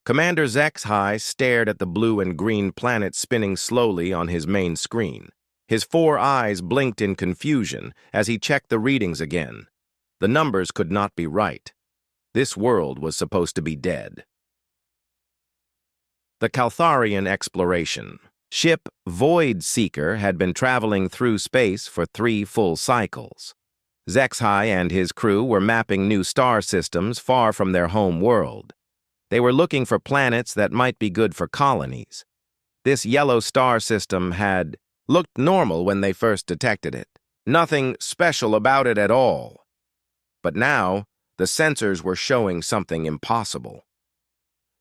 Commander HFY stared at the blue and green planet spinning slowly on his main screen. His 4 eyes blinked in confusion as he checked the readings again. The numbers could not be right. This world was supposed to be dead. The Caltharian exploration. Ship Void Seeker had been traveling through space for 3 full cycles. HFY and his crew were mapping new star systems far from their home world. They were looking for planets that might be good for colonies. This yellow star system had looked normal when they first detected it. Nothing special about it at all. But now, the sensors were showing something impossible.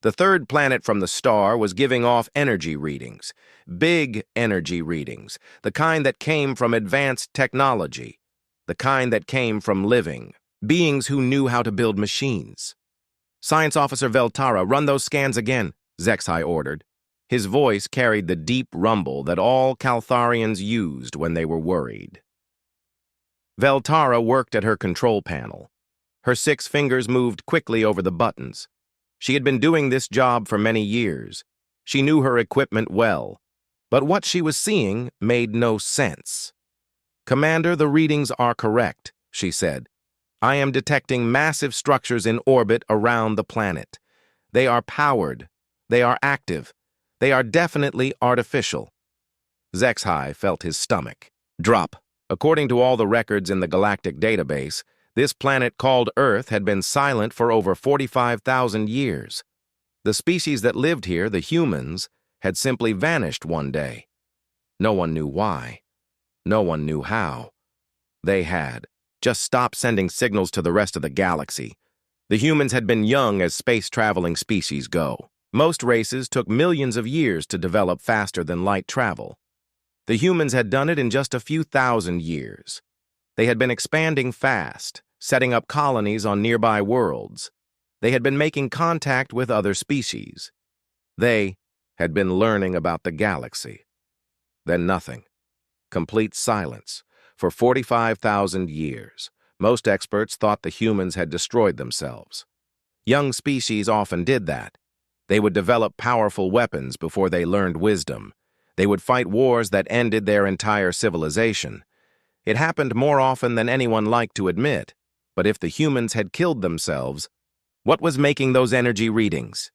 The 3rd planet from the star was giving off energy readings, big energy readings, the kind that came from advanced technology, the kind that came from living beings who knew how to build machines. "Science Officer Veltara, run those scans again," HFY ordered. His voice carried the deep rumble that all Caltharians used when they were worried. Veltara worked at her control panel. Her 6 fingers moved quickly over the buttons. She had been doing this job for many years. She knew her equipment well. But what she was seeing made no sense. "Commander, the readings are correct," she said. "I am detecting massive structures in orbit around the planet. They are powered. They are active. They are definitely artificial." HFY felt his stomach drop. According to all the records in the Galactic database, this planet called Earth had been silent for over 45,000 years. The species that lived here, the humans, had simply vanished one day. No one knew why. No one knew how. They had just stopped sending signals to the rest of the galaxy. The humans had been young as space-traveling species go. Most races took millions of years to develop faster than light travel. The humans had done it in just a few thousand years. They had been expanding fast, setting up colonies on nearby worlds. They had been making contact with other species. They had been learning about the galaxy. Then nothing. Complete silence. For 45,000 years, most experts thought the humans had destroyed themselves. Young species often did that. They would develop powerful weapons before they learned wisdom. They would fight wars that ended their entire civilization. It happened more often than anyone liked to admit. But if the humans had killed themselves, what was making those energy readings?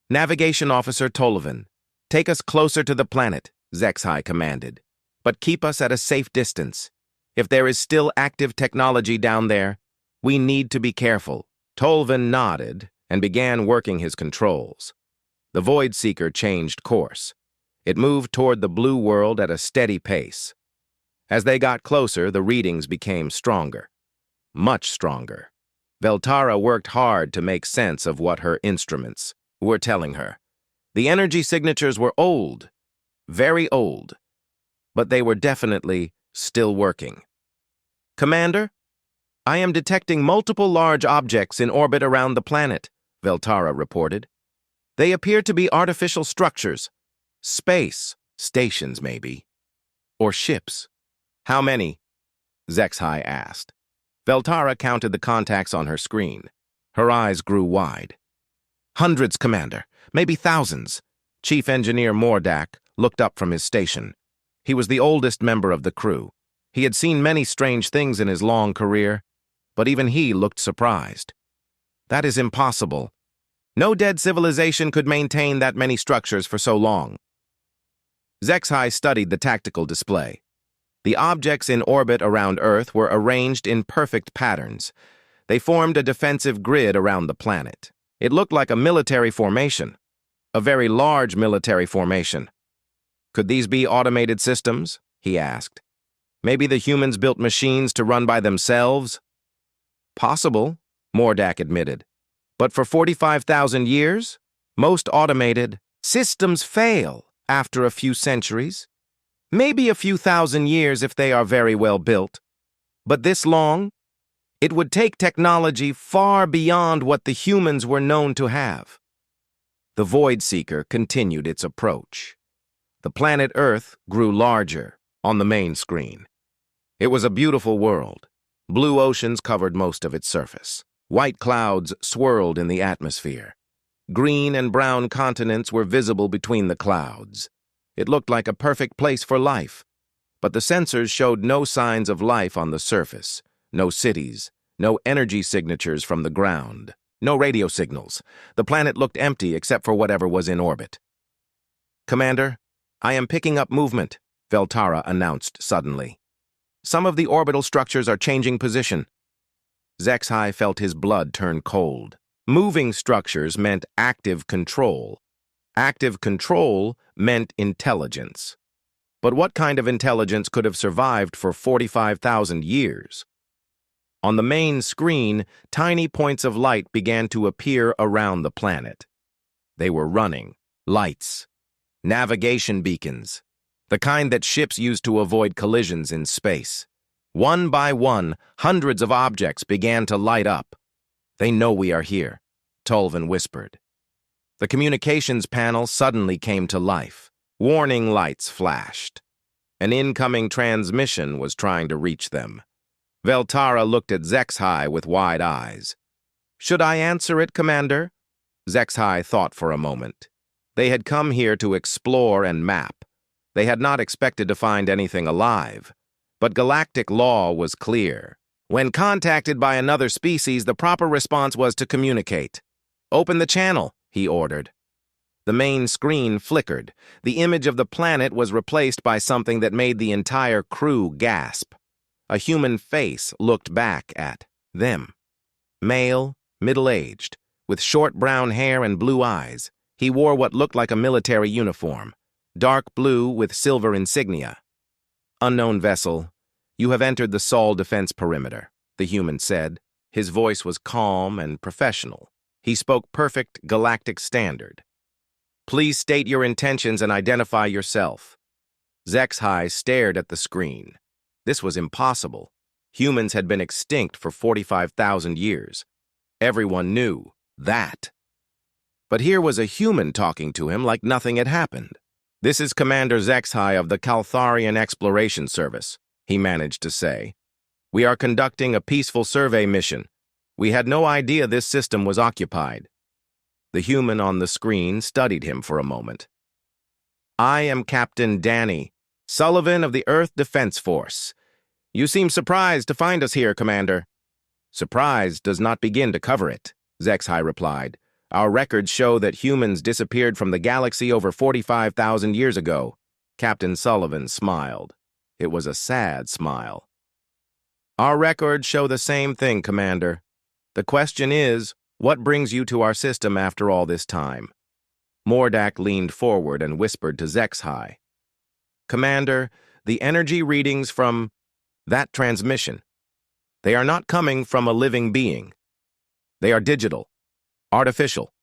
"Navigation Officer Tollivan, take us closer to the planet," HFY commanded. "But keep us at a safe distance. If there is still active technology down there, we need to be careful." Tollivan nodded and began working his controls. The Void Seeker changed course. It moved toward the blue world at a steady pace. As they got closer, the readings became stronger. Much stronger. Veltara worked hard to make sense of what her instruments were telling her. The energy signatures were old, very old, but they were definitely still working. "Commander, I am detecting multiple large objects in orbit around the planet," Veltara reported. "They appear to be artificial structures. Space stations, maybe. Or ships." "How many?" HFY asked. Veltara counted the contacts on her screen. Her eyes grew wide. "Hundreds, Commander. Maybe thousands." Chief Engineer Mordak looked up from his station. He was the oldest member of the crew. He had seen many strange things in his long career, but even he looked surprised. "That is impossible. No dead civilization could maintain that many structures for so long." HFY studied the tactical display. The objects in orbit around Earth were arranged in perfect patterns. They formed a defensive grid around the planet. It looked like a military formation, a very large military formation. "Could these be automated systems?" he asked. "Maybe the humans built machines to run by themselves?" "Possible," Mordak admitted. "But for 45,000 years, most automated systems fail after a few centuries. Maybe a few thousand years if they are very well built. But this long? It would take technology far beyond what the humans were known to have." The Void Seeker continued its approach. The planet Earth grew larger on the main screen. It was a beautiful world. Blue oceans covered most of its surface. White clouds swirled in the atmosphere. Green and brown continents were visible between the clouds. It looked like a perfect place for life, but the sensors showed no signs of life on the surface. No cities, no energy signatures from the ground, no radio signals. The planet looked empty except for whatever was in orbit. "Commander, I am picking up movement," Veltara announced suddenly. "Some of the orbital structures are changing position." Zexhai felt his blood turn cold. Moving structures meant active control. Active control meant intelligence. But what kind of intelligence could have survived for 45,000 years? On the main screen, tiny points of light began to appear around the planet. They were running. Lights. Navigation beacons. The kind that ships use to avoid collisions in space. One by one, hundreds of objects began to light up. "They know we are here," Tolvin whispered. The communications panel suddenly came to life. Warning lights flashed. An incoming transmission was trying to reach them. Veltara looked at Zexhai with wide eyes. "Should I answer it, Commander?" Zexhai thought for a moment. They had come here to explore and map. They had not expected to find anything alive. But galactic law was clear. When contacted by another species, the proper response was to communicate. "Open the channel," he ordered. The main screen flickered. The image of the planet was replaced by something that made the entire crew gasp. A human face looked back at them. Male, middle-aged, with short brown hair and blue eyes. He wore what looked like a military uniform, dark blue with silver insignia. "Unknown vessel, you have entered the Sol defense perimeter," the human said. His voice was calm and professional. He spoke perfect galactic standard. "Please state your intentions and identify yourself." Zexhai stared at the screen. This was impossible. Humans had been extinct for 45,000 years. Everyone knew that. But here was a human talking to him like nothing had happened. "This is Commander Zexhai of the Caltharian Exploration Service," he managed to say. "We are conducting a peaceful survey mission. We had no idea this system was occupied." The human on the screen studied him for a moment. "I am Captain Danny Sullivan of the Earth Defense Force. You seem surprised to find us here, Commander." "Surprise does not begin to cover it," Zexhai replied. "Our records show that humans disappeared from the galaxy over 45,000 years ago." Captain Sullivan smiled. It was a sad smile. "Our records show the same thing, Commander. The question is, what brings you to our system after all this time?" Mordak leaned forward and whispered to Zexhai. "Commander, the energy readings from that transmission, they are not coming from a living being. They are digital, artificial."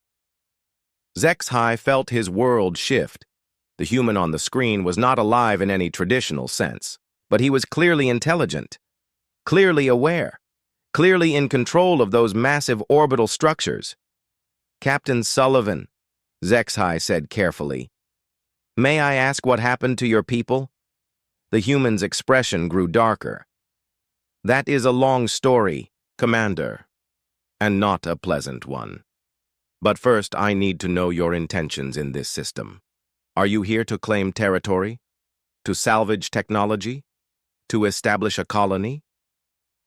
Zexhai felt his world shift. The human on the screen was not alive in any traditional sense, but he was clearly intelligent, clearly aware, clearly in control of those massive orbital structures. "Captain Sullivan," Zexhai said carefully, "may I ask what happened to your people?" The human's expression grew darker. "That is a long story, Commander, and not a pleasant one. But first, I need to know your intentions in this system. Are you here to claim territory? To salvage technology? To establish a colony?"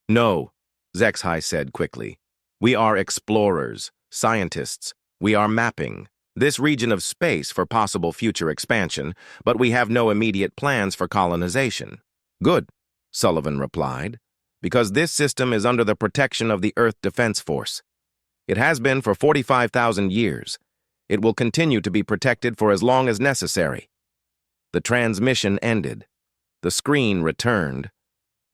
"No," Zexhai said quickly. "We are explorers, scientists. We are mapping this region of space for possible future expansion, but we have no immediate plans for colonization." "Good," Sullivan replied, "because this system is under the protection of the Earth Defense Force. It has been for 45,000 years. It will continue to be protected for as long as necessary." The transmission ended. The screen returned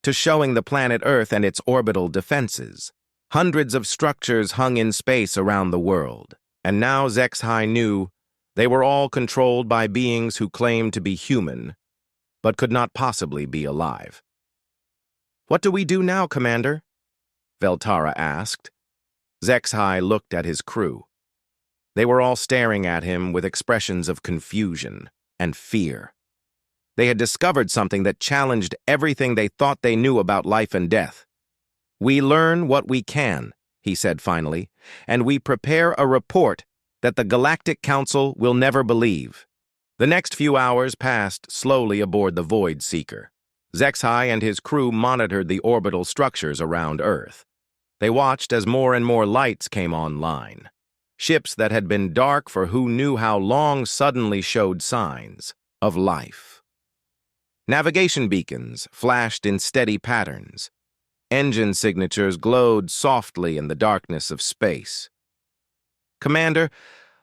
to showing the planet Earth and its orbital defenses. Hundreds of structures hung in space around the world, and now Zexhai knew they were all controlled by beings who claimed to be human, but could not possibly be alive. "What do we do now, Commander?" Veltara asked. Zexhai looked at his crew. They were all staring at him with expressions of confusion and fear. They had discovered something that challenged everything they thought they knew about life and death. "We learn what we can," he said finally, "and we prepare a report that the Galactic Council will never believe. The next few hours passed slowly aboard the Void Seeker. Zexhai and his crew monitored the orbital structures around Earth. They watched as more and more lights came online. Ships that had been dark for who knew how long suddenly showed signs of life. Navigation beacons flashed in steady patterns. Engine signatures glowed softly in the darkness of space. "Commander,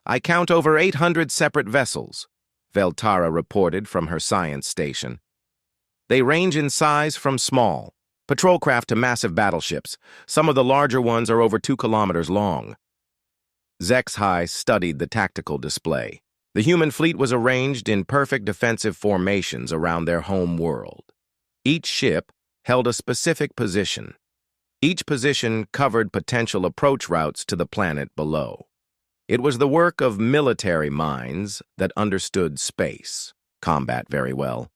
I count over 800 separate vessels," Veltara reported from her science station. "They range in size from small patrol craft to massive battleships. Some of the larger ones are over 2 kilometers long." Zexhai studied the tactical display. The human fleet was arranged in perfect defensive formations around their home world. Each ship held a specific position. Each position covered potential approach routes to the planet below. It was the work of military minds that understood space combat very well.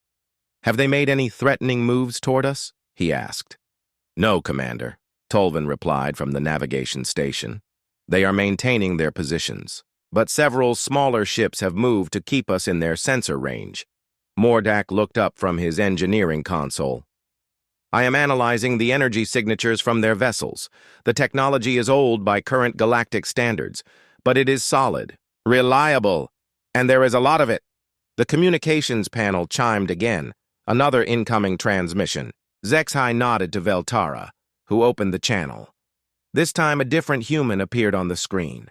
"Have they made any threatening moves toward us?" he asked. "No, Commander," Tolvin replied from the navigation station. "They are maintaining their positions, but several smaller ships have moved to keep us in their sensor range." Mordak looked up from his engineering console. "I am analyzing the energy signatures from their vessels. The technology is old by current galactic standards, but it is solid, reliable, and there is a lot of it." The communications panel chimed again, another incoming transmission. Zexhai nodded to Veltara, who opened the channel. This time a different human appeared on the screen.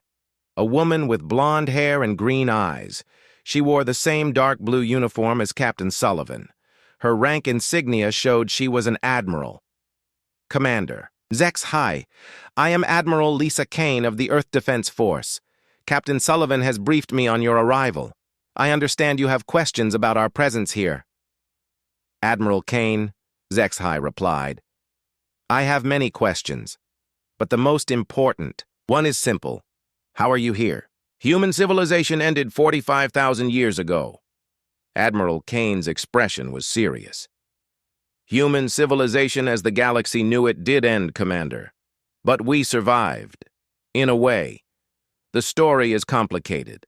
A woman with blonde hair and green eyes. She wore the same dark blue uniform as Captain Sullivan. Her rank insignia showed she was an admiral. "Commander, Zexhai, I am Admiral Lisa Kane of the Earth Defense Force. Captain Sullivan has briefed me on your arrival. I understand you have questions about our presence here." "Admiral Kane," Zexhai replied, "I have many questions, but the most important one is simple. How are you here?" "Human civilization ended 45,000 years ago." Admiral Kane's expression was serious. "Human civilization as the galaxy knew it did end, Commander. But we survived. In a way. The story is complicated."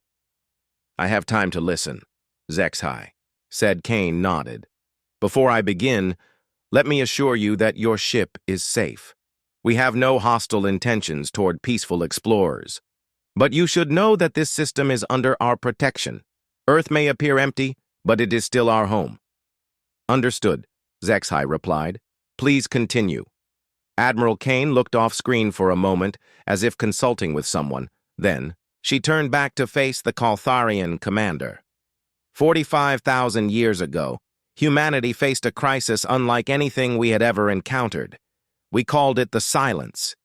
"I have time to listen," Zexhai said. Kane nodded. "Before I begin, let me assure you that your ship is safe. We have no hostile intentions toward peaceful explorers. But you should know that this system is under our protection. Earth may appear empty, but it is still our home." "Understood," Zexhai replied. "Please continue." Admiral Kane looked off-screen for a moment, as if consulting with someone. Then, she turned back to face the Kaltharian commander. 45,000 years ago, humanity faced a crisis unlike anything we had ever encountered. We called it the Silence.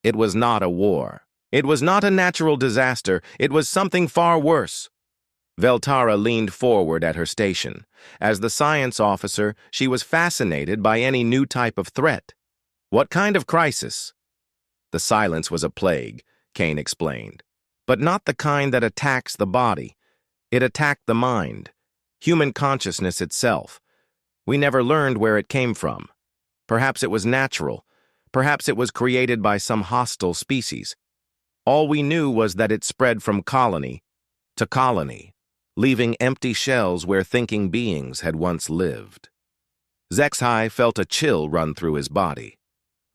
It was not a war. It was not a natural disaster. It was something far worse. Veltara leaned forward at her station. As the science officer, she was fascinated by any new type of threat. "What kind of crisis?" "The Silence was a plague," Kane explained. "But not the kind that attacks the body. It attacked the mind, human consciousness itself. We never learned where it came from. Perhaps it was natural. Perhaps it was created by some hostile species. All we knew was that it spread from colony to colony, leaving empty shells where thinking beings had once lived." Zexhai felt a chill run through his body.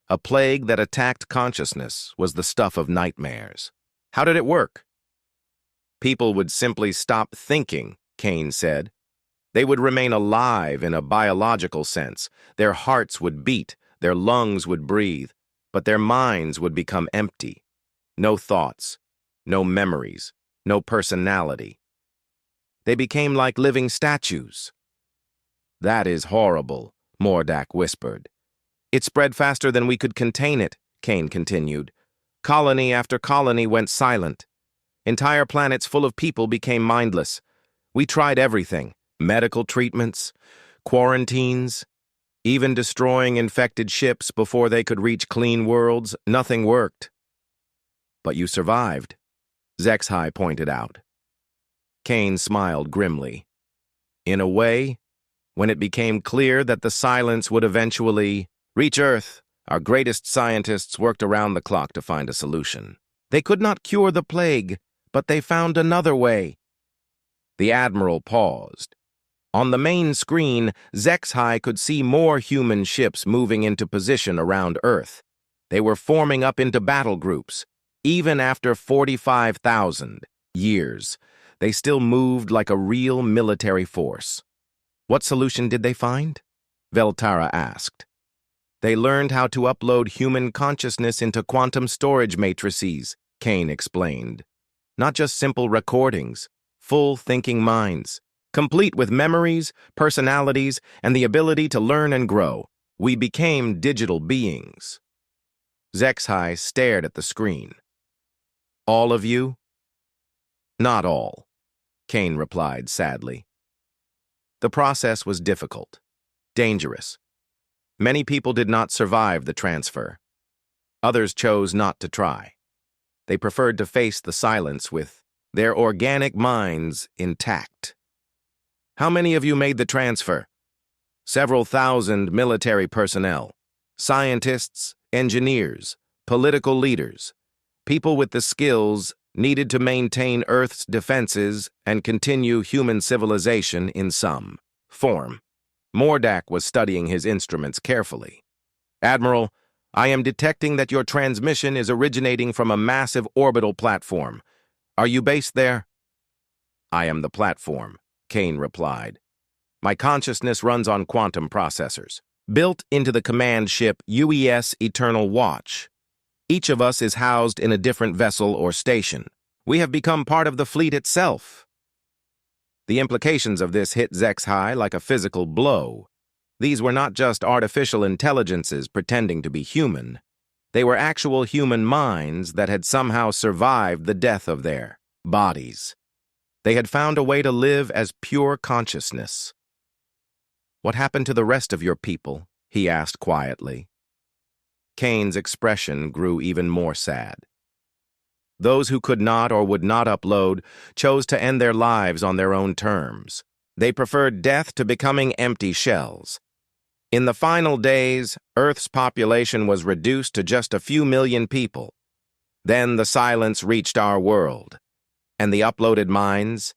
A plague that attacked consciousness was the stuff of nightmares. "How did it work?" "People would simply stop thinking," Kane said. "They would remain alive in a biological sense. Their hearts would beat, their lungs would breathe, but their minds would become empty. No thoughts, no memories, no personality. They became like living statues." "That is horrible," Mordak whispered. "It spread faster than we could contain it," Kane continued. "Colony after colony went silent. Entire planets full of people became mindless. We tried everything, medical treatments, quarantines, even destroying infected ships before they could reach clean worlds. Nothing worked." "But you survived," Zexhai pointed out. Kane smiled grimly. "In a way, when it became clear that the Silence would eventually reach Earth, our greatest scientists worked around the clock to find a solution. They could not cure the plague, But they found another way. The Admiral paused. On the main screen, HFY could see more human ships moving into position around Earth. They were forming up into battle groups. Even after 45,000 years, they still moved like a real military force. What solution did they find? Veltara asked. They learned how to upload human consciousness into quantum storage matrices, Kane explained. Not just simple recordings, full thinking minds, complete with memories, personalities, and the ability to learn and grow. We became digital beings. HFY stared at the screen. All of you? Not all, Kane replied sadly. The process was difficult, dangerous. Many people did not survive the transfer. Others chose not to try. They preferred to face the silence with their organic minds intact. How many of you made the transfer? Several thousand military personnel, scientists, engineers, political leaders, people with the skills needed to maintain Earth's defenses and continue human civilization in some form. Mordak was studying his instruments carefully. Admiral, I am detecting that your transmission is originating from a massive orbital platform. Are you based there? I am the platform, Kane replied. My consciousness runs on quantum processors, built into the command ship UES Eternal Watch. Each of us is housed in a different vessel or station. We have become part of the fleet itself. The implications of this hit HFY like a physical blow. These were not just artificial intelligences pretending to be human. They were actual human minds that had somehow survived the death of their bodies. They had found a way to live as pure consciousness. What happened to the rest of your people? He asked quietly. Kane's expression grew even more sad. Those who could not or would not upload chose to end their lives on their own terms. They preferred death to becoming empty shells. In the final days, Earth's population was reduced to just a few million people. Then the silence reached our world. And the uploaded minds?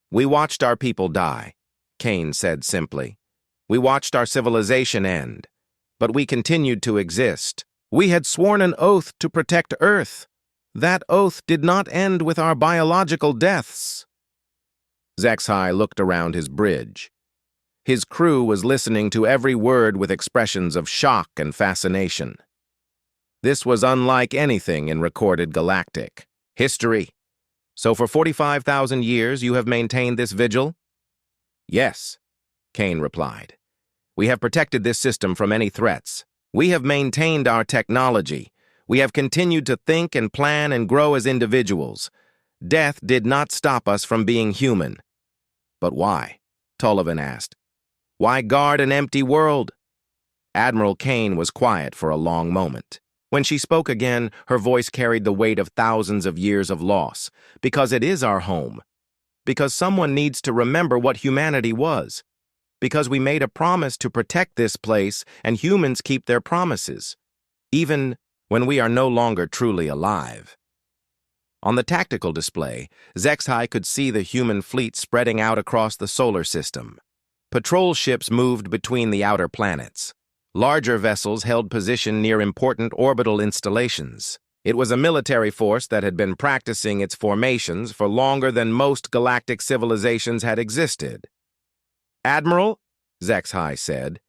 We watched our people die, Kane said simply. We watched our civilization end. But we continued to exist. We had sworn an oath to protect Earth. That oath did not end with our biological deaths. HFY looked around his bridge. His crew was listening to every word with expressions of shock and fascination. This was unlike anything in recorded galactic history. So for 45,000 years you have maintained this vigil? Yes, Kane replied. We have protected this system from any threats. We have maintained our technology. We have continued to think and plan and grow as individuals. Death did not stop us from being human. But why? Tullivan asked. Why guard an empty world? Admiral Kane was quiet for a long moment. When she spoke again, her voice carried the weight of thousands of years of loss. Because it is our home. Because someone needs to remember what humanity was. Because we made a promise to protect this place, and humans keep their promises. Even when we are no longer truly alive. On the tactical display, HFY could see the human fleet spreading out across the solar system. Patrol ships moved between the outer planets. Larger vessels held position near important orbital installations. It was a military force that had been practicing its formations for longer than most galactic civilizations had existed. Admiral, HFY said,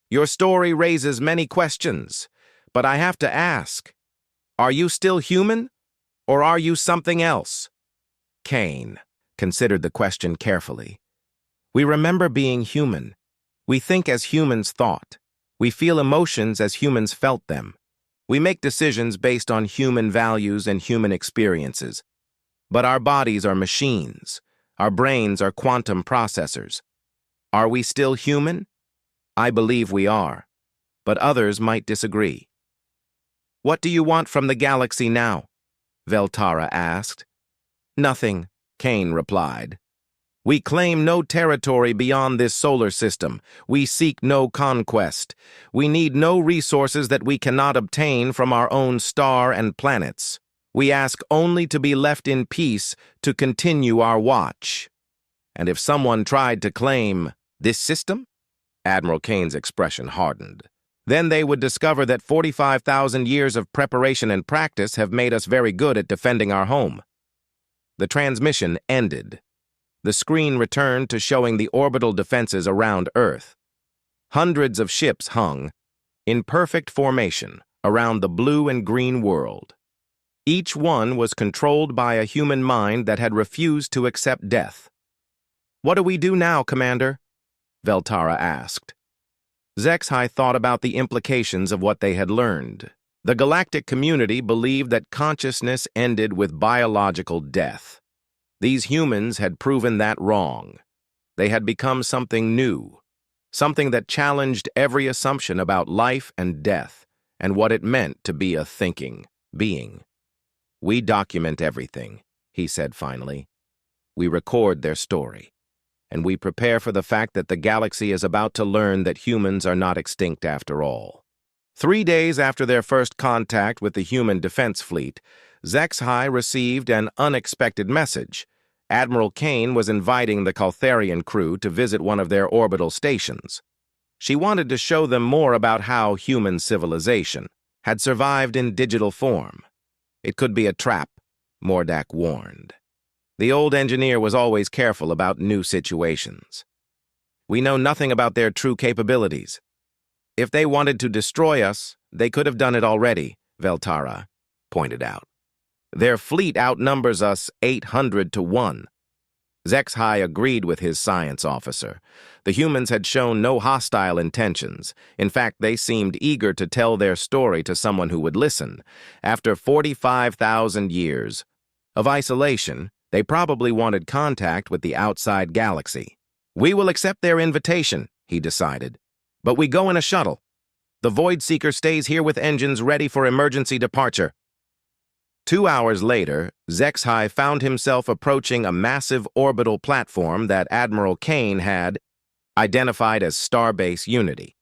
your story raises many questions. But I have to ask, are you still human, or are you something else? Kane considered the question carefully. We remember being human. We think as humans thought. We feel emotions as humans felt them. We make decisions based on human values and human experiences. But our bodies are machines. Our brains are quantum processors. Are we still human? I believe we are, but others might disagree. What do you want from the galaxy now? Veltara asked. Nothing, Kane replied. We claim no territory beyond this solar system. We seek no conquest. We need no resources that we cannot obtain from our own star and planets. We ask only to be left in peace to continue our watch. And if someone tried to claim this system, Admiral Kane's expression hardened. Then they would discover that 45,000 years of preparation and practice have made us very good at defending our home. The transmission ended. The screen returned to showing the orbital defenses around Earth. Hundreds of ships hung, in perfect formation, around the blue and green world. Each one was controlled by a human mind that had refused to accept death. "What do we do now, Commander?" Veltara asked. Zexhai thought about the implications of what they had learned. The galactic community believed that consciousness ended with biological death. These humans had proven that wrong. They had become something new, something that challenged every assumption about life and death and what it meant to be a thinking being. "We document everything," he said finally. "We record their story. And we prepare for the fact that the galaxy is about to learn that humans are not extinct after all." 3 days after their first contact with the human defense fleet, Zexhai received an unexpected message. Admiral Kane was inviting the Caltharian crew to visit one of their orbital stations. She wanted to show them more about how human civilization had survived in digital form. It could be a trap, Mordak warned. The old engineer was always careful about new situations. "We know nothing about their true capabilities. If they wanted to destroy us, they could have done it already," Veltara pointed out. "Their fleet outnumbers us 800 to 1. Zexhai agreed with his science officer. The humans had shown no hostile intentions. In fact, they seemed eager to tell their story to someone who would listen. After 45,000 years of isolation, they probably wanted contact with the outside galaxy. "We will accept their invitation," he decided. "But we go in a shuttle. The Void Seeker stays here with engines ready for emergency departure." 2 hours later, Zexhai found himself approaching a massive orbital platform that Admiral Kane had identified as Starbase Unity.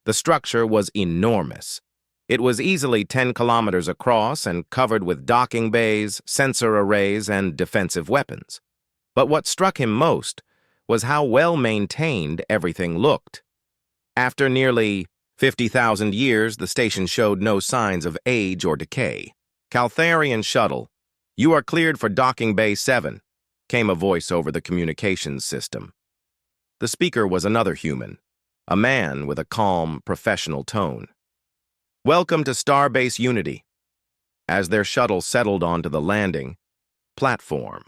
The structure was enormous. It was easily 10 kilometers across and covered with docking bays, sensor arrays, and defensive weapons. But what struck him most was how well-maintained everything looked. After nearly 50,000 years, the station showed no signs of age or decay. "Caltharian shuttle, you are cleared for docking bay 7, came a voice over the communications system. The speaker was another human, a man with a calm, professional tone. "Welcome to Starbase Unity." As their shuttle settled onto the landing platform,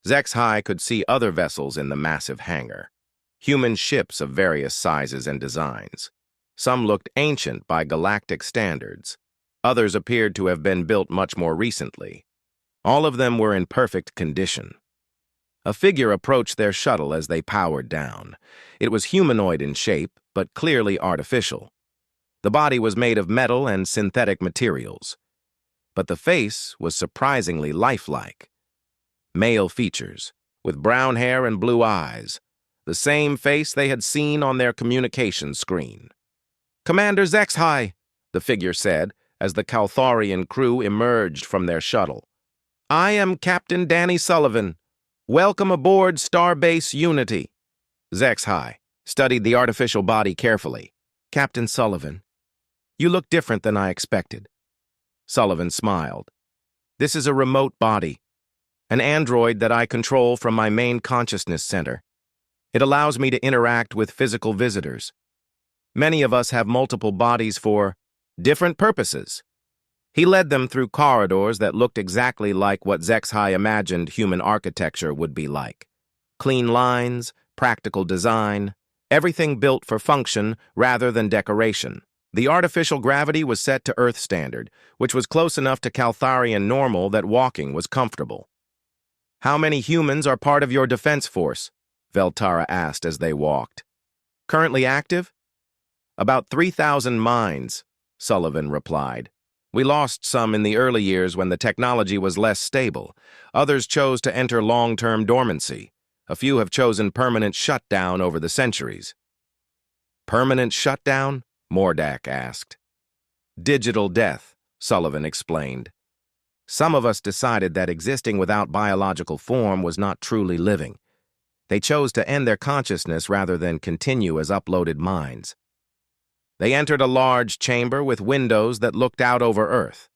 Zexhai could see other vessels in the massive hangar, human ships of various sizes and designs. Some looked ancient by galactic standards. Others appeared to have been built much more recently. All of them were in perfect condition. A figure approached their shuttle as they powered down. It was humanoid in shape, but clearly artificial. The body was made of metal and synthetic materials. But the face was surprisingly lifelike. Male features, with brown hair and blue eyes, the same face they had seen on their communications screen. "Commander Zexhai," the figure said, as the Caltharian crew emerged from their shuttle. "I am Captain Danny Sullivan. Welcome aboard Starbase Unity." Zexhai studied the artificial body carefully. "Captain Sullivan, you look different than I expected." Sullivan smiled. "This is a remote body, an android that I control from my main consciousness center. It allows me to interact with physical visitors. Many of us have multiple bodies for different purposes." He led them through corridors that looked exactly like what Zexhai imagined human architecture would be like. Clean lines, practical design, everything built for function rather than decoration. The artificial gravity was set to Earth standard, which was close enough to Caltharian normal that walking was comfortable. "How many humans are part of your defense force?" Veltara asked as they walked. "Currently active?" "About 3,000 minds," Sullivan replied. "We lost some in the early years when the technology was less stable. Others chose to enter long-term dormancy. A few have chosen permanent shutdown over the centuries." "Permanent shutdown?" Mordak asked. "Digital death," Sullivan explained. Some of us decided that existing without biological form was not truly living. They chose to end their consciousness rather than continue as uploaded minds. They entered a large chamber with windows that looked out over Earth.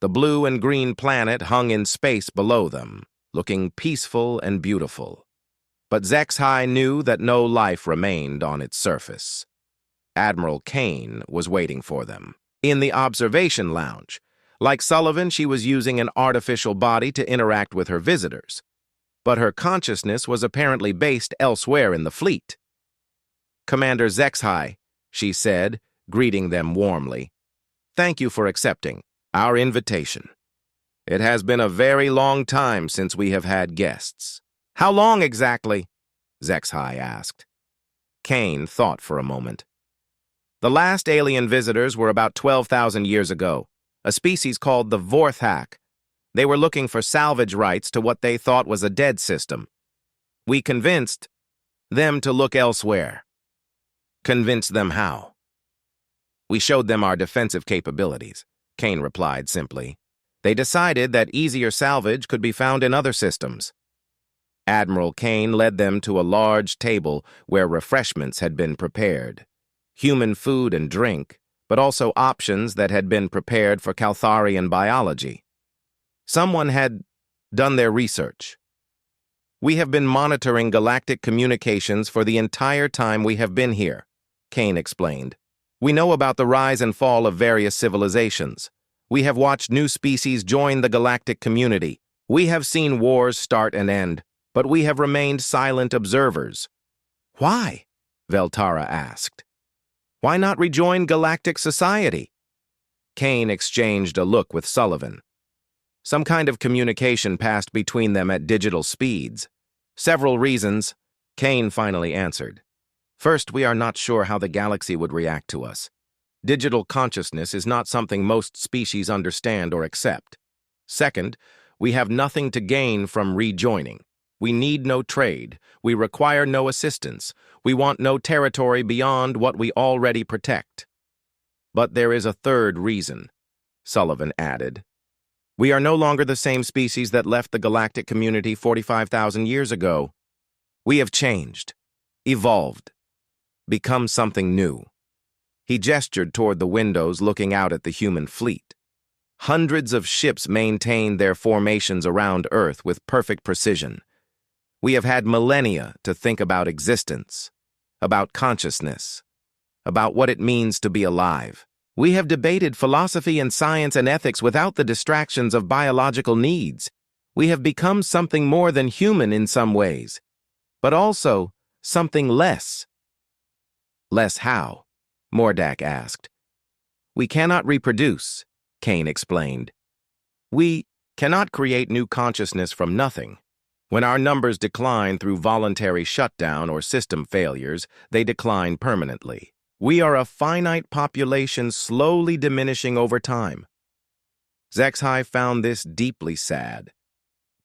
The blue and green planet hung in space below them, looking peaceful and beautiful. But HFY knew that no life remained on its surface. Admiral Kane was waiting for them. In the observation lounge, like Sullivan, she was using an artificial body to interact with her visitors. But her consciousness was apparently based elsewhere in the fleet. "Commander HFY," she said, greeting them warmly. "Thank you for accepting our invitation. It has been a very long time since we have had guests." "How long exactly?" HFY asked. Kane thought for a moment. "The last alien visitors were about 12,000 years ago, a species called the Vorthak. They were looking for salvage rights to what they thought was a dead system. We convinced them to look elsewhere." "Convinced them how?" "We showed them our defensive capabilities," Kane replied simply. "They decided that easier salvage could be found in other systems." Admiral Kane led them to a large table where refreshments had been prepared. Human food and drink, but also options that had been prepared for Caltharian biology. Someone had done their research. "We have been monitoring galactic communications for the entire time we have been here," Kane explained. "We know about the rise and fall of various civilizations. We have watched new species join the galactic community. We have seen wars start and end, but we have remained silent observers." "Why?" Veltara asked. "Why not rejoin galactic society?" Kane exchanged a look with Sullivan. Some kind of communication passed between them at digital speeds. "Several reasons," Kane finally answered. "First, we are not sure how the galaxy would react to us. Digital consciousness is not something most species understand or accept. Second, we have nothing to gain from rejoining. We need no trade. We require no assistance. We want no territory beyond what we already protect." "But there is a third reason," Sullivan added. "We are no longer the same species that left the galactic community 45,000 years ago. We have changed, evolved, become something new." He gestured toward the windows looking out at the human fleet. Hundreds of ships maintained their formations around Earth with perfect precision. We have had millennia to think about existence, about consciousness, about what it means to be alive. We have debated philosophy and science and ethics without the distractions of biological needs. We have become something more than human in some ways, but also something less. "Less how?" Mordak asked. "We cannot reproduce," Kane explained. "We cannot create new consciousness from nothing. When our numbers decline through voluntary shutdown or system failures, they decline permanently. We are a finite population slowly diminishing over time." HFY found this deeply sad.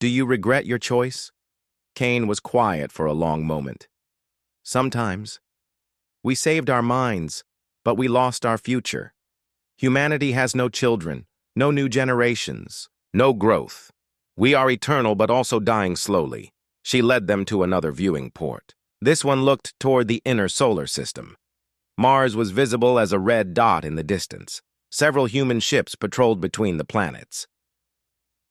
"Do you regret your choice?" Kane was quiet for a long moment. "Sometimes. We saved our minds, but we lost our future. Humanity has no children, no new generations, no growth. We are eternal but also dying slowly." She led them to another viewing port. This one looked toward the inner solar system. Mars was visible as a red dot in the distance. Several human ships patrolled between the planets.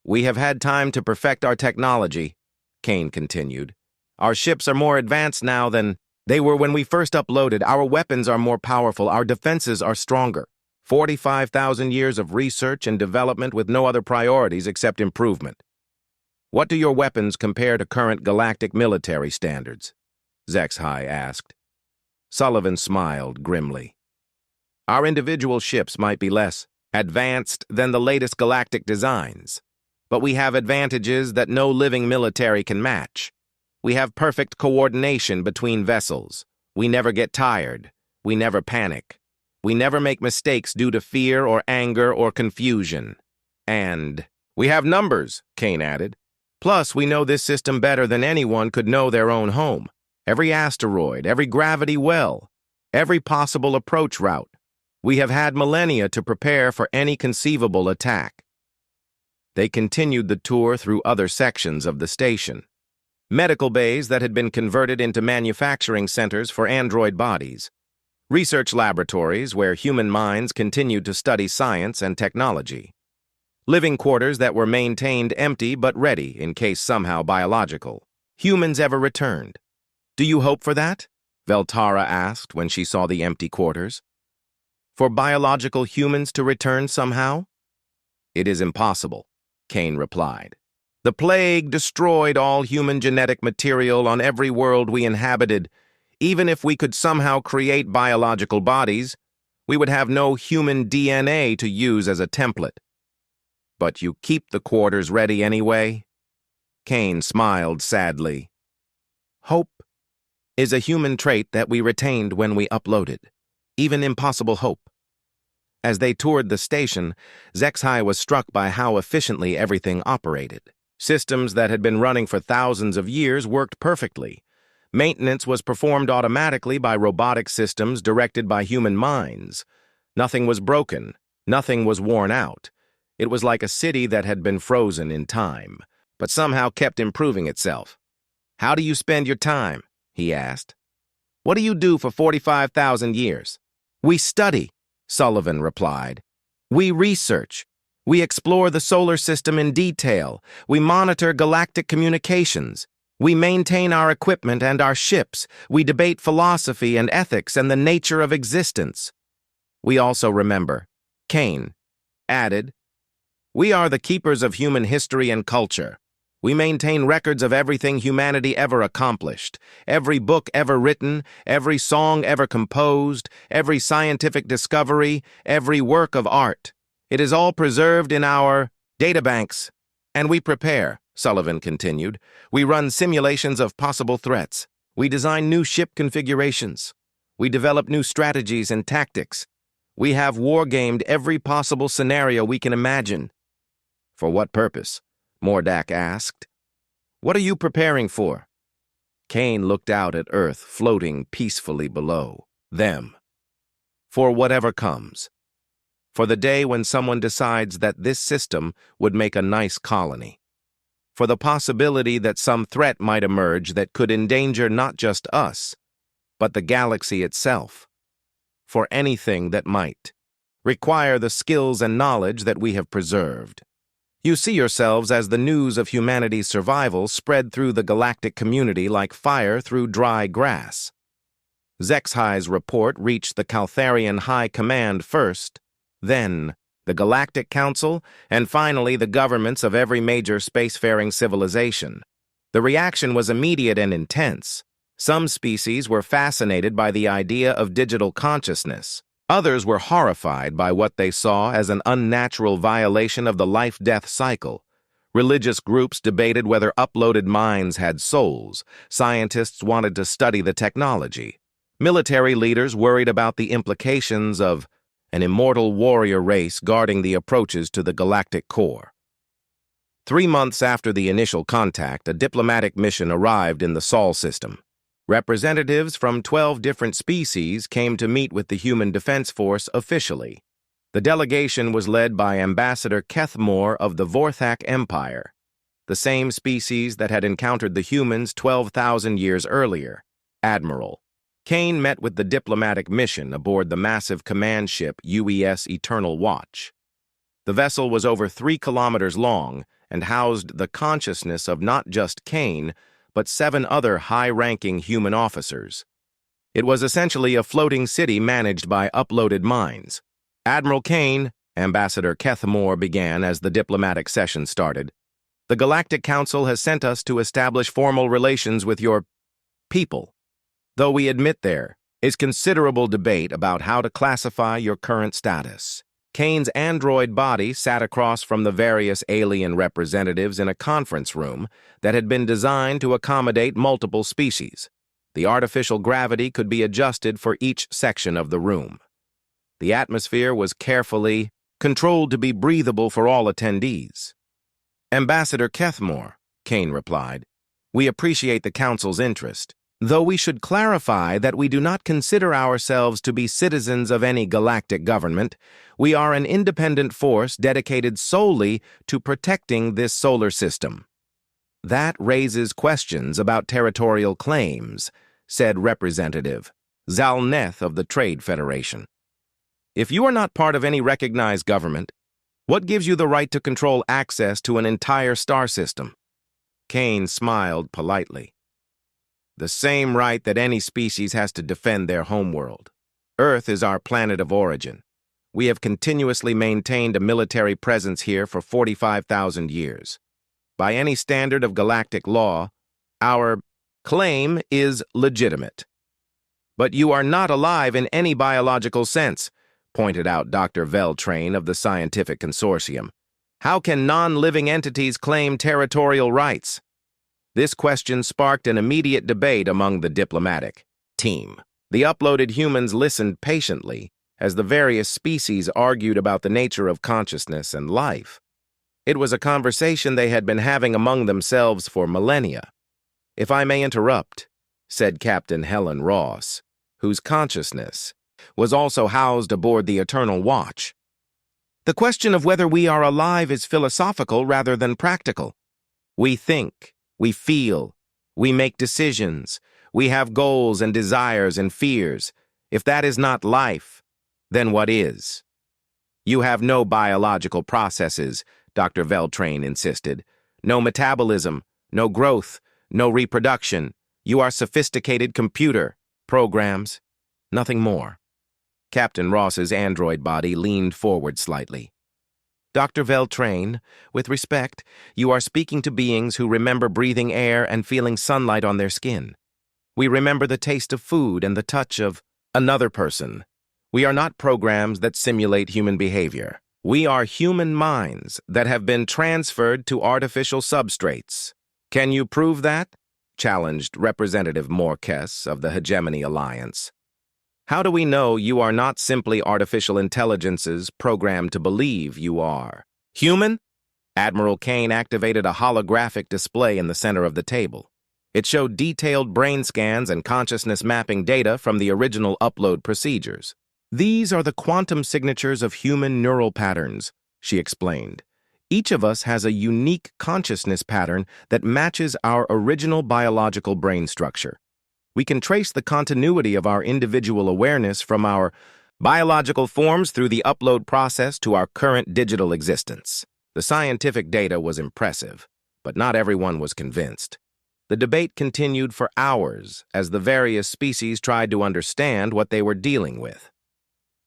"We have had time to perfect our technology," Kane continued. "Our ships are more advanced now than they were when we first uploaded. Our weapons are more powerful. Our defenses are stronger. 45,000 years of research and development with no other priorities except improvement. What do your weapons compare to current galactic military standards?" HFY asked. Sullivan smiled grimly. "Our individual ships might be less advanced than the latest galactic designs, but we have advantages that no living military can match. We have perfect coordination between vessels. We never get tired. We never panic. We never make mistakes due to fear or anger or confusion. And we have numbers," Kane added. "Plus, we know this system better than anyone could know their own home. Every asteroid, every gravity well, every possible approach route. We have had millennia to prepare for any conceivable attack." They continued the tour through other sections of the station. Medical bays that had been converted into manufacturing centers for android bodies. Research laboratories where human minds continued to study science and technology. Living quarters that were maintained empty but ready in case somehow biological humans ever returned. "Do you hope for that?" Veltara asked when she saw the empty quarters. "For biological humans to return somehow?" "It is impossible," Kane replied. "The plague destroyed all human genetic material on every world we inhabited. Even if we could somehow create biological bodies, we would have no human DNA to use as a template." "But you keep the quarters ready anyway?" Kane smiled sadly. "Hope is a human trait that we retained when we uploaded, even impossible hope." As they toured the station, Zexhai was struck by how efficiently everything operated. Systems that had been running for thousands of years worked perfectly. Maintenance was performed automatically by robotic systems directed by human minds. Nothing was broken, nothing was worn out. It was like a city that had been frozen in time, but somehow kept improving itself. "How do you spend your time?" he asked. "What do you do for 45,000 years?" "We study," Sullivan replied. "We research. We explore the solar system in detail. We monitor galactic communications. We maintain our equipment and our ships. We debate philosophy and ethics and the nature of existence." "We also remember," Kane added. "We are the keepers of human history and culture. We maintain records of everything humanity ever accomplished, every book ever written, every song ever composed, every scientific discovery, every work of art. It is all preserved in our databanks. And we prepare," Sullivan continued. "We run simulations of possible threats. We design new ship configurations. We develop new strategies and tactics. We have wargamed every possible scenario we can imagine." "For what purpose?" Mordak asked. "What are you preparing for?" Kane looked out at Earth floating peacefully below them. "For whatever comes. For the day when someone decides that this system would make a nice colony. For the possibility that some threat might emerge that could endanger not just us, but the galaxy itself. For anything that might require the skills and knowledge that we have preserved. You see yourselves as the news of humanity's survival spread through the galactic community like fire through dry grass." Zexhai's report reached the Caltharian High Command first, then the Galactic Council, and finally the governments of every major spacefaring civilization. The reaction was immediate and intense. Some species were fascinated by the idea of digital consciousness. Others were horrified by what they saw as an unnatural violation of the life-death cycle. Religious groups debated whether uploaded minds had souls. Scientists wanted to study the technology. Military leaders worried about the implications of an immortal warrior race guarding the approaches to the galactic core. 3 months after the initial contact, a diplomatic mission arrived in the Sol system. Representatives from 12 different species came to meet with the Human Defense Force officially. The delegation was led by Ambassador Kethmore of the Vorthak Empire, the same species that had encountered the humans 12,000 years earlier. Admiral Kane met with the diplomatic mission aboard the massive command ship UES Eternal Watch. The vessel was over 3 kilometers long and housed the consciousness of not just Kane, but 7 other high-ranking human officers. It was essentially a floating city managed by uploaded minds. "Admiral Kane," Ambassador Kethmore began as the diplomatic session started, "the Galactic Council has sent us to establish formal relations with your people. Though we admit there is considerable debate about how to classify your current status." Kane's android body sat across from the various alien representatives in a conference room that had been designed to accommodate multiple species. The artificial gravity could be adjusted for each section of the room. The atmosphere was carefully controlled to be breathable for all attendees. "Ambassador Kethmore," Kane replied, "we appreciate the Council's interest. Though we should clarify that we do not consider ourselves to be citizens of any galactic government, we are an independent force dedicated solely to protecting this solar system. That raises questions about territorial claims, said Representative Zalneth of the Trade Federation. If you are not part of any recognized government, what gives you the right to control access to an entire star system? Kane smiled politely. The same right that any species has to defend their homeworld. Earth is our planet of origin. We have continuously maintained a military presence here for 45,000 years. By any standard of galactic law, our claim is legitimate. But you are not alive in any biological sense, pointed out Dr. Veltrain of the Scientific Consortium. How can non-living entities claim territorial rights? This question sparked an immediate debate among the diplomatic team. The uploaded humans listened patiently as the various species argued about the nature of consciousness and life. It was a conversation they had been having among themselves for millennia. If I may interrupt, said Captain Helen Ross, whose consciousness was also housed aboard the Eternal Watch. The question of whether we are alive is philosophical rather than practical. We think, we feel, we make decisions, we have goals and desires and fears. If that is not life, then what is? You have no biological processes, Dr. Veltrain insisted. No metabolism, no growth, no reproduction. You are sophisticated computer programs, nothing more. Captain Ross's android body leaned forward slightly. Dr. Veltrain, with respect, you are speaking to beings who remember breathing air and feeling sunlight on their skin. We remember the taste of food and the touch of another person. We are not programs that simulate human behavior. We are human minds that have been transferred to artificial substrates. Can you prove that? Challenged Representative Morkes of the Hegemony Alliance. How do we know you are not simply artificial intelligences programmed to believe you are human? Admiral Kane activated a holographic display in the center of the table. It showed detailed brain scans and consciousness mapping data from the original upload procedures. These are the quantum signatures of human neural patterns, she explained. Each of us has a unique consciousness pattern that matches our original biological brain structure. We can trace the continuity of our individual awareness from our biological forms through the upload process to our current digital existence. The scientific data was impressive, but not everyone was convinced. The debate continued for hours as the various species tried to understand what they were dealing with.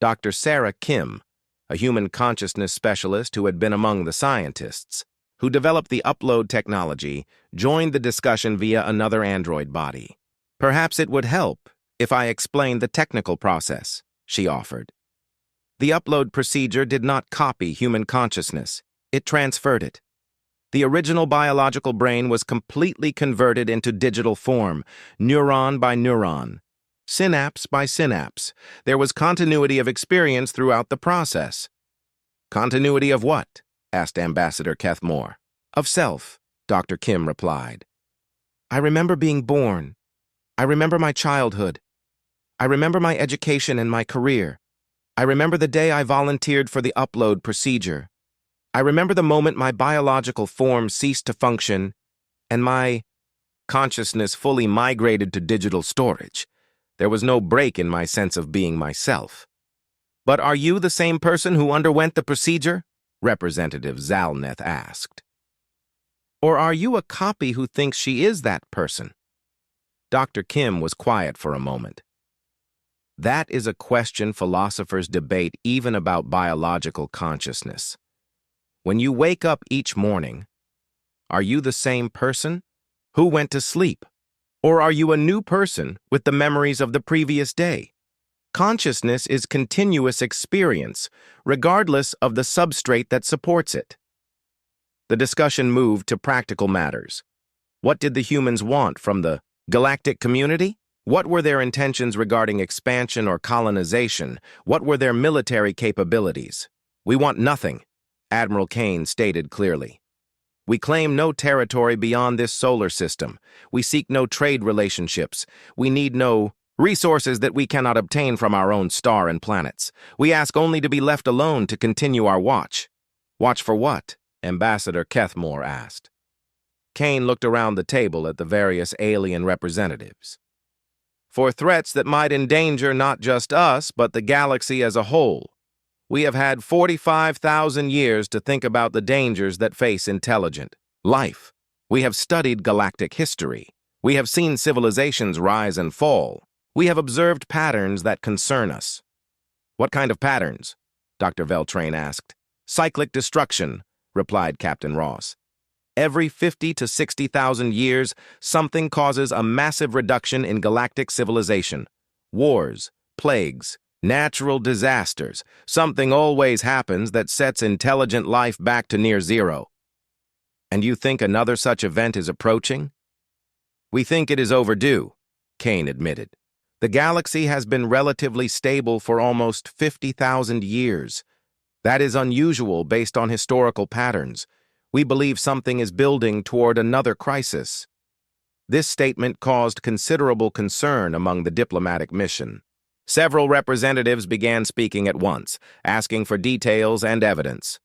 Dr. Sarah Kim, a human consciousness specialist who had been among the scientists who developed the upload technology, joined the discussion via another android body. Perhaps it would help if I explained the technical process, she offered. The upload procedure did not copy human consciousness. It transferred it. The original biological brain was completely converted into digital form, neuron by neuron, synapse by synapse. There was continuity of experience throughout the process. Continuity of what? Asked Ambassador Kethmore. Of self, Dr. Kim replied. I remember being born. I remember my childhood. I remember my education and my career. I remember the day I volunteered for the upload procedure. I remember the moment my biological form ceased to function and my consciousness fully migrated to digital storage. There was no break in my sense of being myself. But are you the same person who underwent the procedure? Representative Zalneth asked. Or are you a copy who thinks she is that person? Dr. Kim was quiet for a moment. That is a question philosophers debate even about biological consciousness. When you wake up each morning, are you the same person who went to sleep? Or are you a new person with the memories of the previous day? Consciousness is continuous experience, regardless of the substrate that supports it. The discussion moved to practical matters. What did the humans want from the galactic community? What were their intentions regarding expansion or colonization? What were their military capabilities? We want nothing, Admiral Kane stated clearly. We claim no territory beyond this solar system. We seek no trade relationships. We need no resources that we cannot obtain from our own star and planets. We ask only to be left alone to continue our watch. Watch for what? Ambassador Kethmore asked. Kane looked around the table at the various alien representatives. For threats that might endanger not just us, but the galaxy as a whole. We have had 45,000 years to think about the dangers that face intelligent life. We have studied galactic history. We have seen civilizations rise and fall. We have observed patterns that concern us. What kind of patterns? Dr. Veltrain asked. Cyclic destruction, replied Captain Ross. Every 50 to 60,000 years, something causes a massive reduction in galactic civilization. Wars, plagues, natural disasters. Something always happens that sets intelligent life back to near zero. And you think another such event is approaching? We think it is overdue, Kane admitted. The galaxy has been relatively stable for almost 50,000 years. That is unusual based on historical patterns. We believe something is building toward another crisis. This statement caused considerable concern among the diplomatic mission. Several representatives began speaking at once, asking for details and evidence.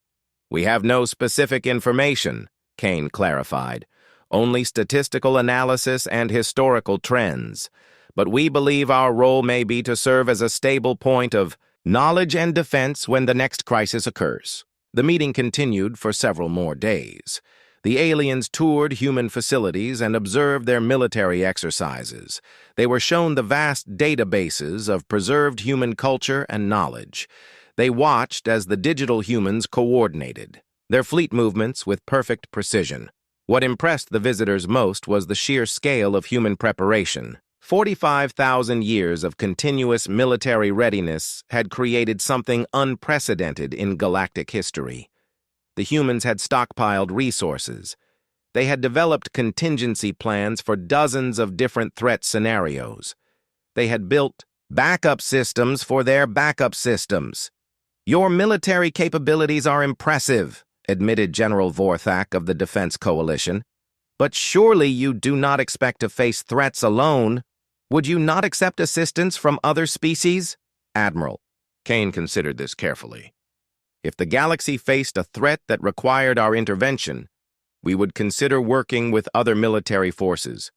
We have no specific information, Kane clarified, only statistical analysis and historical trends. But we believe our role may be to serve as a stable point of knowledge and defense when the next crisis occurs. The meeting continued for several more days. The aliens toured human facilities and observed their military exercises. They were shown the vast databases of preserved human culture and knowledge. They watched as the digital humans coordinated their fleet movements with perfect precision. What impressed the visitors most was the sheer scale of human preparation. 45,000 years of continuous military readiness had created something unprecedented in galactic history. The humans had stockpiled resources. They had developed contingency plans for dozens of different threat scenarios. They had built backup systems for their backup systems. Your military capabilities are impressive, admitted General Vorthak of the Defense Coalition. But surely you do not expect to face threats alone. Would you not accept assistance from other species? Admiral. Kane considered this carefully. If the galaxy faced a threat that required our intervention, we would consider working with other military forces.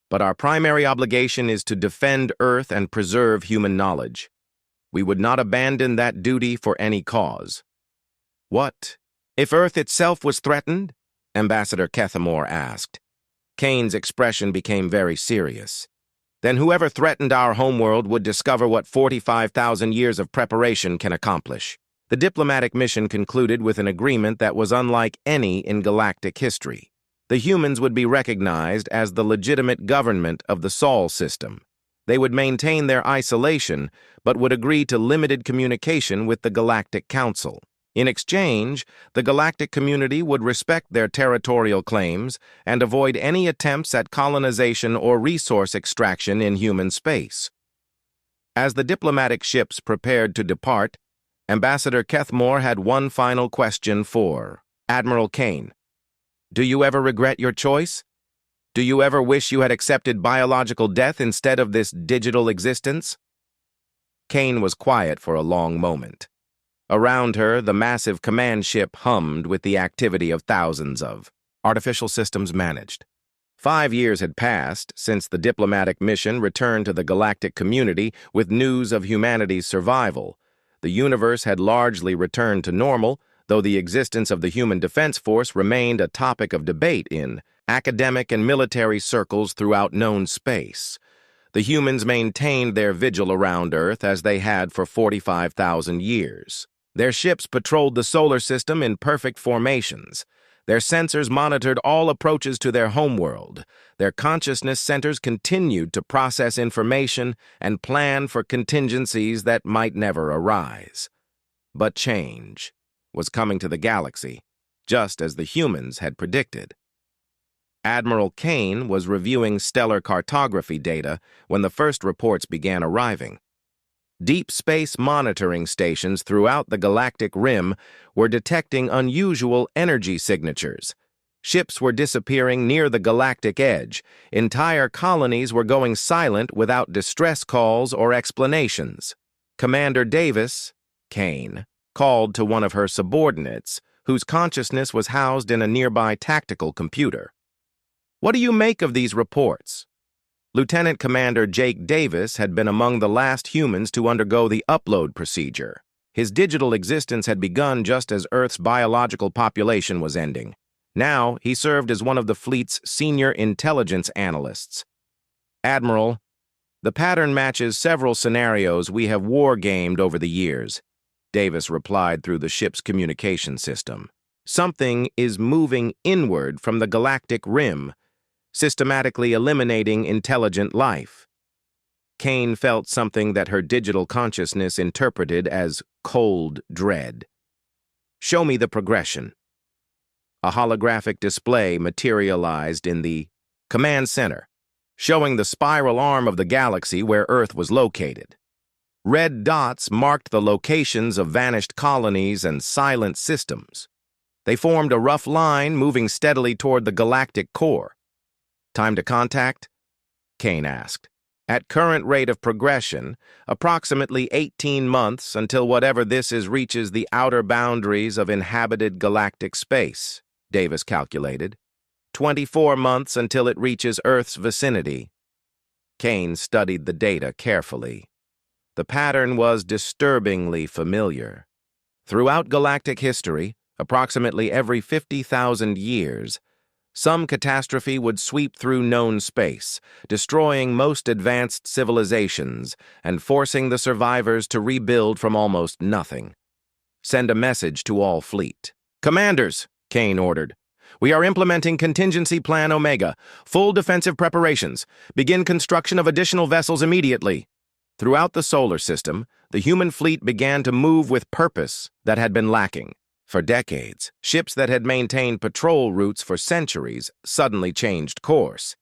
But our primary obligation is to defend Earth and preserve human knowledge. We would not abandon that duty for any cause. What? If Earth itself was threatened? Ambassador Kethamore asked. Kane's expression became very serious. Then whoever threatened our homeworld would discover what 45,000 years of preparation can accomplish. The diplomatic mission concluded with an agreement that was unlike any in galactic history. The humans would be recognized as the legitimate government of the Sol system. They would maintain their isolation, but would agree to limited communication with the Galactic Council. In exchange, the galactic community would respect their territorial claims and avoid any attempts at colonization or resource extraction in human space. As the diplomatic ships prepared to depart, Ambassador Kethmore had one final question for Admiral Kane. Do you ever regret your choice? Do you ever wish you had accepted biological death instead of this digital existence? Kane was quiet for a long moment. Around her, the massive command ship hummed with the activity of thousands of artificial systems managed. 5 years had passed since the diplomatic mission returned to the galactic community with news of humanity's survival. The universe had largely returned to normal, though the existence of the Human Defense Force remained a topic of debate in academic and military circles throughout known space. The humans maintained their vigil around Earth as they had for 45,000 years. Their ships patrolled the solar system in perfect formations. Their sensors monitored all approaches to their homeworld. Their consciousness centers continued to process information and plan for contingencies that might never arise. But change was coming to the galaxy, just as the humans had predicted. Admiral Kane was reviewing stellar cartography data when the first reports began arriving. Deep space monitoring stations throughout the galactic rim were detecting unusual energy signatures. Ships were disappearing near the galactic edge. Entire colonies were going silent without distress calls or explanations. Commander Davis, Kane, called to one of her subordinates, whose consciousness was housed in a nearby tactical computer. "What do you make of these reports?" Lieutenant Commander Jake Davis had been among the last humans to undergo the upload procedure. His digital existence had begun just as Earth's biological population was ending. Now, he served as one of the fleet's senior intelligence analysts. "Admiral, the pattern matches several scenarios we have war-gamed over the years," Davis replied through the ship's communication system. "Something is moving inward from the galactic rim, systematically eliminating intelligent life." Kane felt something that her digital consciousness interpreted as cold dread. "Show me the progression." A holographic display materialized in the command center, showing the spiral arm of the galaxy where Earth was located. Red dots marked the locations of vanished colonies and silent systems. They formed a rough line moving steadily toward the galactic core. "Time to contact?" Kane asked. "At current rate of progression, approximately 18 months until whatever this is reaches the outer boundaries of inhabited galactic space," Davis calculated. 24 months until it reaches Earth's vicinity." Kane studied the data carefully. The pattern was disturbingly familiar. Throughout galactic history, approximately every 50,000 years, some catastrophe would sweep through known space, destroying most advanced civilizations and forcing the survivors to rebuild from almost nothing. "Send a message to all fleet." "Commanders," Kane ordered, "we are implementing Contingency Plan Omega. Full defensive preparations. Begin construction of additional vessels immediately." Throughout the solar system, the human fleet began to move with purpose that had been lacking. For decades, ships that had maintained patrol routes for centuries suddenly changed course.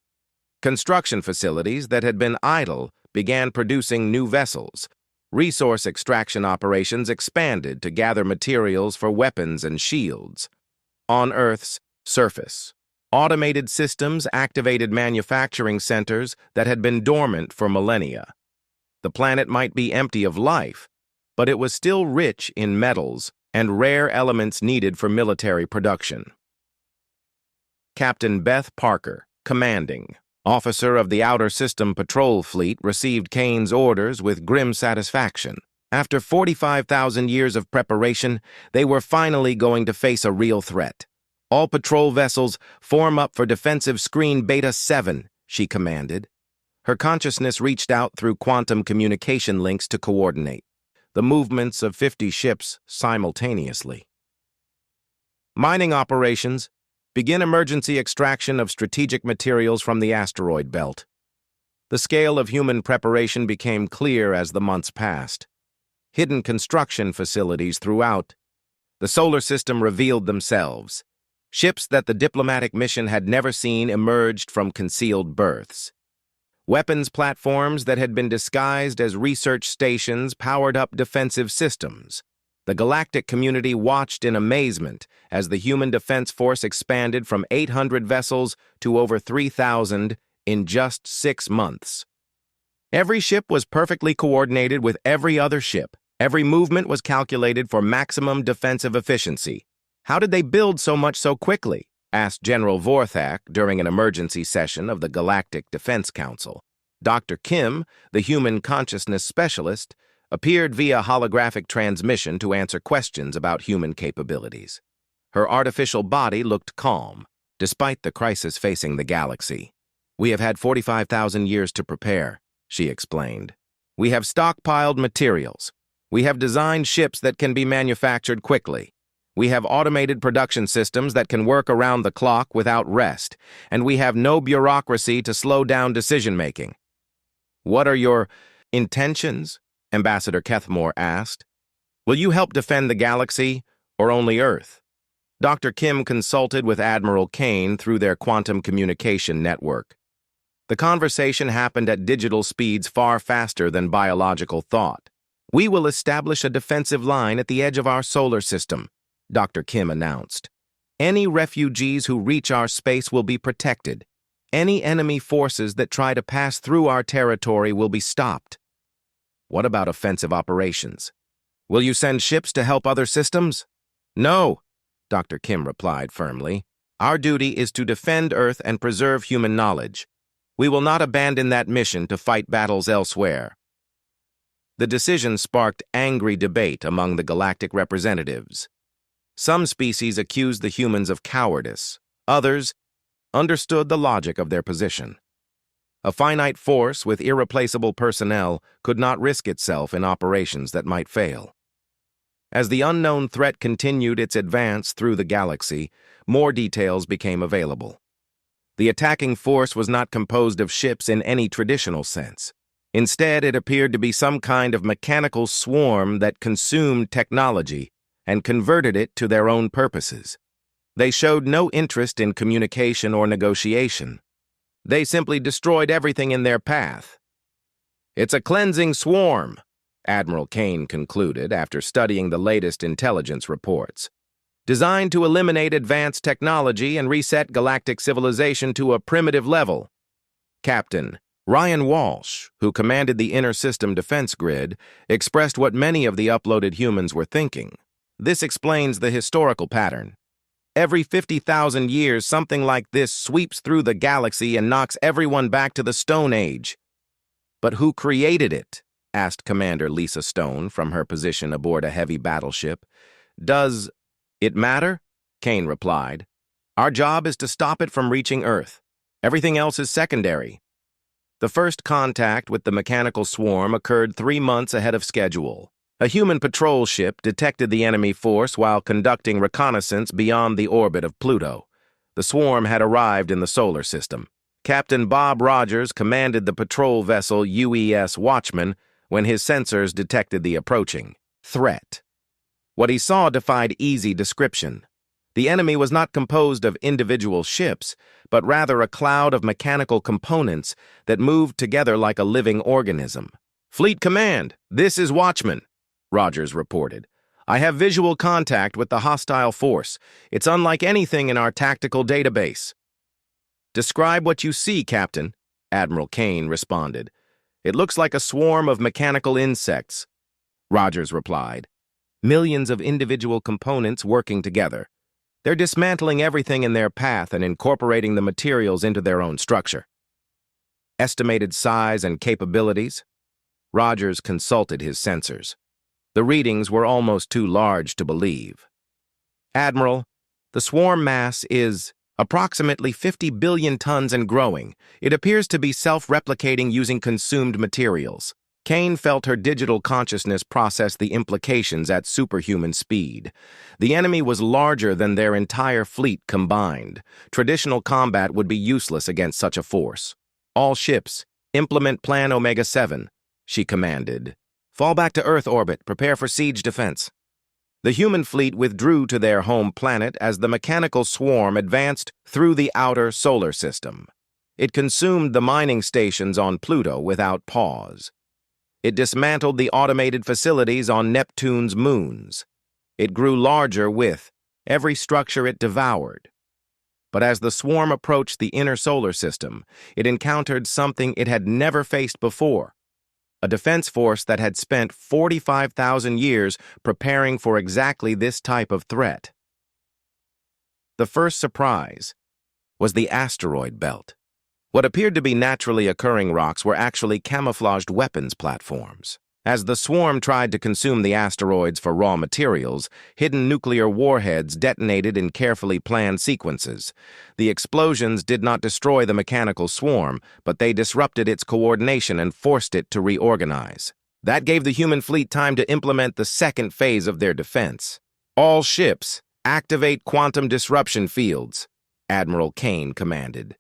Construction facilities that had been idle began producing new vessels. Resource extraction operations expanded to gather materials for weapons and shields. On Earth's surface, automated systems activated manufacturing centers that had been dormant for millennia. The planet might be empty of life, but it was still rich in metals and rare elements needed for military production. Captain Beth Parker, commanding officer of the Outer System Patrol Fleet, received Kane's orders with grim satisfaction. After 45,000 years of preparation, they were finally going to face a real threat. "All patrol vessels form up for Defensive Screen Beta 7, she commanded. Her consciousness reached out through quantum communication links to coordinate the movements of 50 ships simultaneously. "Mining operations. Begin emergency extraction of strategic materials from the asteroid belt." The scale of human preparation became clear as the months passed. Hidden construction facilities throughout the solar system revealed themselves. Ships that the diplomatic mission had never seen emerged from concealed berths. Weapons platforms that had been disguised as research stations powered up defensive systems. The galactic community watched in amazement as the human defense force expanded from 800 vessels to over 3,000 in just 6 months. Every ship was perfectly coordinated with every other ship. Every movement was calculated for maximum defensive efficiency. "How did they build so much so quickly?" asked General Vorthak during an emergency session of the Galactic Defense Council. Dr. Kim, the human consciousness specialist, appeared via holographic transmission to answer questions about human capabilities. Her artificial body looked calm, despite the crisis facing the galaxy. "We have had 45,000 years to prepare," she explained. "We have stockpiled materials. We have designed ships that can be manufactured quickly. We have automated production systems that can work around the clock without rest, and we have no bureaucracy to slow down decision-making." "What are your intentions?" Ambassador Kethmore asked. "Will you help defend the galaxy, or only Earth?" Dr. Kim consulted with Admiral Kane through their quantum communication network. The conversation happened at digital speeds far faster than biological thought. "We will establish a defensive line at the edge of our solar system," Dr. Kim announced. Any refugees who reach our space will be protected. Any enemy forces that try to pass through our territory will be stopped. What about offensive operations? Will you send ships to help other systems? No, Dr. Kim replied firmly. Our duty is to defend Earth and preserve human knowledge. We will not abandon that mission to fight battles elsewhere. The decision sparked angry debate among the galactic representatives. Some species accused the humans of cowardice. Others understood the logic of their position. A finite force with irreplaceable personnel could not risk itself in operations that might fail. As the unknown threat continued its advance through the galaxy, more details became available. The attacking force was not composed of ships in any traditional sense. Instead, it appeared to be some kind of mechanical swarm that consumed technology and converted it to their own purposes. They showed no interest in communication or negotiation. They simply destroyed everything in their path. "It's a cleansing swarm," Admiral Kane concluded after studying the latest intelligence reports. "Designed to eliminate advanced technology and reset galactic civilization to a primitive level." Captain Ryan Walsh, who commanded the inter-system defense grid, expressed what many of the uploaded humans were thinking. This explains the historical pattern. Every 50,000 years, something like this sweeps through the galaxy and knocks everyone back to the Stone Age. "But who created it?" asked Commander Lisa Stone from her position aboard a heavy battleship. "Does it matter?" Kane replied. "Our job is to stop it from reaching Earth. Everything else is secondary." The first contact with the mechanical swarm occurred 3 months ahead of schedule. A human patrol ship detected the enemy force while conducting reconnaissance beyond the orbit of Pluto. The swarm had arrived in the solar system. Captain Bob Rogers commanded the patrol vessel UES Watchman when his sensors detected the approaching threat. What he saw defied easy description. The enemy was not composed of individual ships, but rather a cloud of mechanical components that moved together like a living organism. "Fleet Command, this is Watchman," Rogers reported. "I have visual contact with the hostile force. It's unlike anything in our tactical database." "Describe what you see, Captain," Admiral Kane responded. "It looks like a swarm of mechanical insects," Rogers replied. "Millions of individual components working together. They're dismantling everything in their path and incorporating the materials into their own structure." Estimated size and capabilities? Rogers consulted his sensors. The readings were almost too large to believe. "Admiral, the swarm mass is approximately 50 billion tons and growing. It appears to be self-replicating using consumed materials." Kane felt her digital consciousness process the implications at superhuman speed. The enemy was larger than their entire fleet combined. Traditional combat would be useless against such a force. "All ships, implement Plan Omega-7, she commanded. "Fall back to Earth orbit, prepare for siege defense." The human fleet withdrew to their home planet as the mechanical swarm advanced through the outer solar system. It consumed the mining stations on Pluto without pause. It dismantled the automated facilities on Neptune's moons. It grew larger with every structure it devoured. But as the swarm approached the inner solar system, it encountered something it had never faced before. A defense force that had spent 45,000 years preparing for exactly this type of threat. The first surprise was the asteroid belt. What appeared to be naturally occurring rocks were actually camouflaged weapons platforms. As the swarm tried to consume the asteroids for raw materials, hidden nuclear warheads detonated in carefully planned sequences. The explosions did not destroy the mechanical swarm, but they disrupted its coordination and forced it to reorganize. That gave the human fleet time to implement the second phase of their defense. "All ships, activate quantum disruption fields," Admiral Kane commanded.